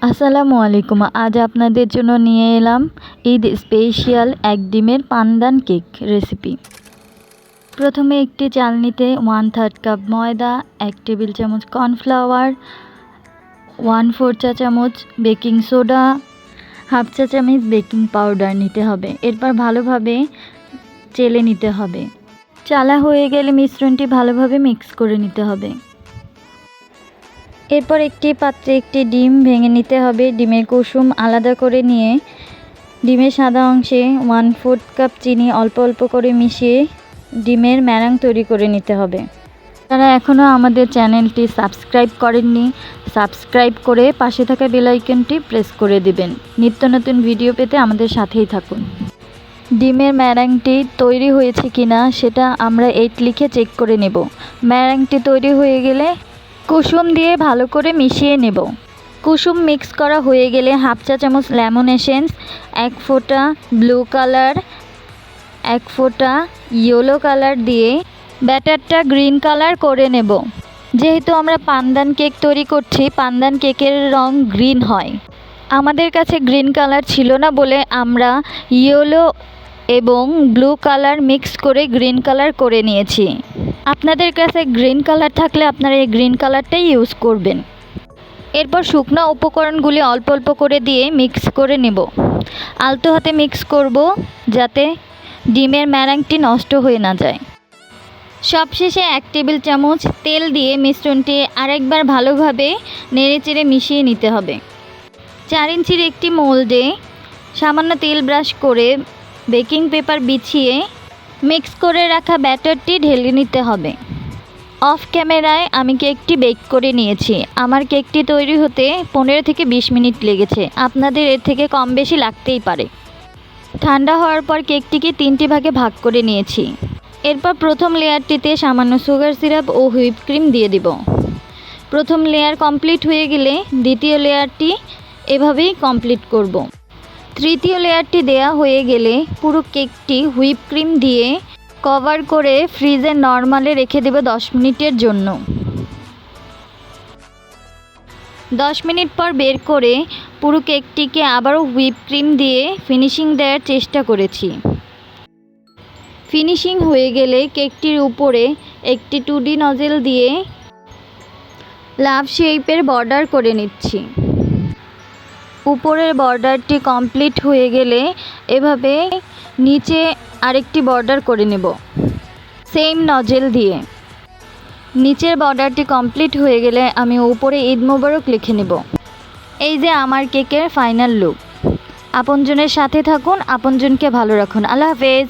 আসসালামু আলাইকুম। আজ আপনাদের জন্য নিয়ে এলাম ঈদ স্পেশাল এক ডিমের পান্দান কেক রেসিপি। প্রথমে একটি চালনিতে 1/3 কাপ ময়দা, 1 টেবিল চামচ কর্নফ্লাওয়ার, 1/4 চা চামচ বেকিং সোডা, 1/2 চা চামচ বেকিং পাউডার নিতে হবে। এরপর ভালোভাবে চেলে নিতে হবে। চালা হয়ে গেলে মিশ্রণটি ভালোভাবে মিক্স করে নিতে হবে। এরপর একটি পাত্রে একটি ডিম ভেঙে নিতে হবে। ডিমের কুসুম আলাদা করে নিয়ে ডিমের সাদা অংশে 1/4 কাপ চিনি অল্প অল্প করে মিশিয়ে ডিমের ম্যারাং তৈরি করে নিতে হবে। যারা এখনও আমাদের চ্যানেলটি সাবস্ক্রাইব করেননি, সাবস্ক্রাইব করে পাশে থাকা বেল আইকনটি প্রেস করে দিবেন। নিত্য নতুন ভিডিও পেতে আমাদের সাথেই থাকুন। ডিমের ম্যারাংটি তৈরি হয়েছে কিনা সেটা আমরা 8 লিখে চেক করে নেব। ম্যারাংটি তৈরি হয়ে গেলে কুসুম দিয়ে ভালো করে মিশিয়ে নেব। কুসুম মিক্স করা হয়ে গেলে 1/2 চা চামচ লেমন এসেন্স, 1 ফোঁটা ব্লু কালার, 1 ফোঁটা ইয়েলো কালার দিয়ে ব্যাটারটা গ্রিন কালার করে নেব। যেহেতু আমরা পান্দান কেক তৈরি করছি, পান্দান কেকের রং গ্রিন হয়। আমাদের কাছে গ্রিন কালার ছিল না বলে আমরা ইয়েলো এবং ব্লু কালার মিক্স করে গ্রিন কালার করে নিয়েছি। আপনাদের কাছে গ্রিন কালার থাকলে আপনারা এই গ্রিন কালারটাই ইউজ করবেন। এরপর শুকনো উপকরণগুলি অল্প অল্প করে দিয়ে মিক্স করে নেব। আলতো হাতে মিক্স করব যাতে ডিমের ম্যারাংটি নষ্ট হয়ে না যায়। সবশেষে 1 টেবিল চামচ তেল দিয়ে মিশ্রণটি আরেকবার ভালোভাবে নেড়েচেড়ে মিশিয়ে নিতে হবে। 4 ইঞ্চির একটি মোল্ডে সামান্য তেল ব্রাশ করে বেকিং পেপার বিছিয়ে মিক্স করে রাখা ব্যাটারটি ঢেলে নিতে হবে। অফ ক্যামেরায় আমি কেকটি বেক করে নিয়েছি। আমার কেকটি তৈরি হতে 15 থেকে 20 মিনিট লেগেছে। আপনাদের এর থেকে কম বেশি লাগতেই পারে। ঠান্ডা হওয়ার পর কেকটিকে 3টি ভাগে ভাগ করে নিয়েছি। এরপর প্রথম লেয়ারটিতে সামান্য সুগার সিরাপ ও হুইপ ক্রিম দিয়ে দিব। প্রথম লেয়ার কমপ্লিট হয়ে গেলে দ্বিতীয় লেয়ারটি এভাবেই কমপ্লিট করব। তৃতীয় লেয়ারটি দেয়া হয়ে গেলে পুরো কেকটি হুইপ ক্রিম দিয়ে কভার করে ফ্রিজে নরমালে রেখে দেব 10 মিনিটের জন্য। 10 মিনিট পর বের করে পুরো কেকটিকে আবারও হুইপ ক্রিম দিয়ে ফিনিশিং দেওয়ার চেষ্টা করেছি। ফিনিশিং হয়ে গেলে কেকটির উপরে একটি 2D নজেল দিয়ে লাভ শেপের বর্ডার করে নিচ্ছি। উপরের বর্ডারটি কমপ্লিট হয়ে গেলে এভাবে নিচে আরেকটি বর্ডার করে নেব সেম নজেল দিয়ে। নিচের বর্ডারটি কমপ্লিট হয়ে গেলে আমি উপরে ঈদ মোবারক লিখে নেব। এই যে আমার কেকের ফাইনাল লুক। আপনজনের সাথে থাকুন, আপনজনকে ভালো রাখুন। আল্লাহ হাফেজ।